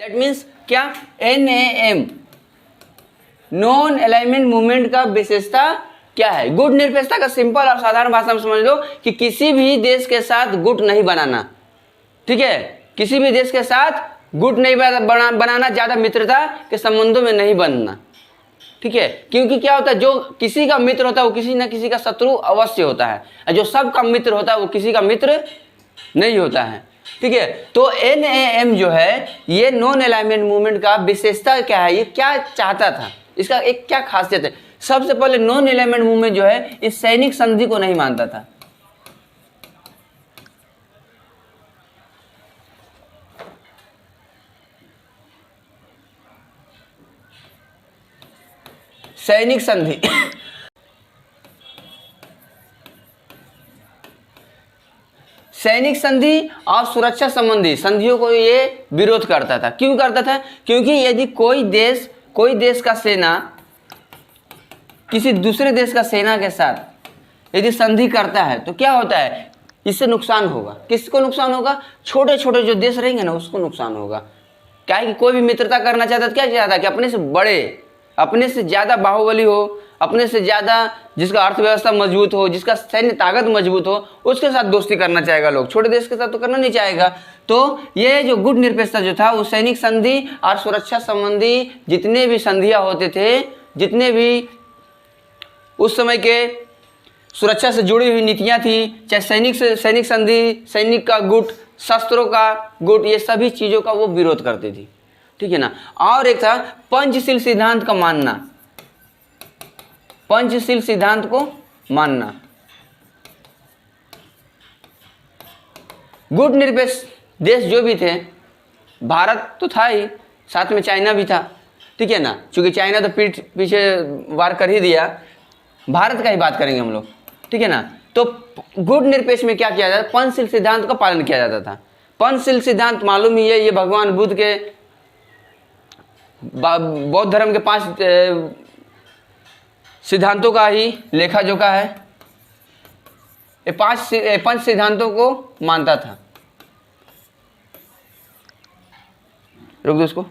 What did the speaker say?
That means क्या, NAM non alignment movement का विशेषता क्या है? गुट निरपेक्षता का सिंपल और साधारण भाषा में समझ लो कि किसी भी देश के साथ गुट नहीं बनाना, ठीक है, किसी भी देश के साथ गुट नहीं बनाना, ज्यादा मित्रता के संबंधों में नहीं बनना, ठीक है, क्योंकि क्या होता है, जो किसी का मित्र होता है वो किसी ना किसी का शत्रु अवश्य होता है, और जो सबका मित्र होता है वो किसी का मित्र नहीं होता है, ठीक है। तो NAM जो है ये नॉन अलाइनमेंट मूवमेंट का विशेषता क्या है, ये क्या चाहता था, इसका एक क्या खासियत है? सबसे पहले नॉन अलाइनमेंट मूवमेंट जो है इस सैनिक संधि को नहीं मानता था। सैनिक संधि सैनिक संधि और सुरक्षा संबंधी संधियों को ये विरोध करता था। क्यों करता था? क्योंकि यदि कोई देश का सेना किसी दूसरे देश का सेना के साथ यदि संधि करता है तो क्या होता है, इससे नुकसान होगा। किसको नुकसान होगा? छोटे छोटे जो देश रहेंगे ना उसको नुकसान होगा। क्या है कि कोई भी मित्रता करना चाहता है तो क्या चाहता है कि अपने से बड़े, अपने से ज़्यादा बाहुबली हो, अपने से ज़्यादा जिसका अर्थव्यवस्था मजबूत हो, जिसका सैन्य ताकत मजबूत हो, उसके साथ दोस्ती करना चाहेगा लोग, छोटे देश के साथ तो करना नहीं चाहेगा। तो ये जो गुट निरपेक्षता जो था वो सैनिक संधि और सुरक्षा संबंधी जितने भी संधियाँ होते थे, जितने भी उस समय के सुरक्षा से जुड़ी हुई नीतियाँ थी, चाहे सैनिक संधि, सैनिक का गुट, शस्त्रों का गुट, ये सभी चीज़ों का वो विरोध करती थी, ठीक है ना। और एक था पंचशील सिद्धांत का मानना, पंचशील सिद्धांत को मानना। गुट निरपेक्ष देश जो भी थे, भारत तो था ही, साथ में चाइना भी था, ठीक है ना, क्योंकि चाइना तो पीछे वार कर ही दिया, भारत का ही बात करेंगे हम लोग, ठीक है ना। तो गुट निरपेक्ष में क्या किया जाता है, पंचशील सिद्धांत का पालन किया जाता था। पंचशील सिद्धांत मालूम ही है, ये भगवान बुद्ध के बौद्ध धर्म के 5 सिद्धांतों का ही लेखा जोखा है। ये 5 सिद्धांतों को मानता था। रुक दो इसको।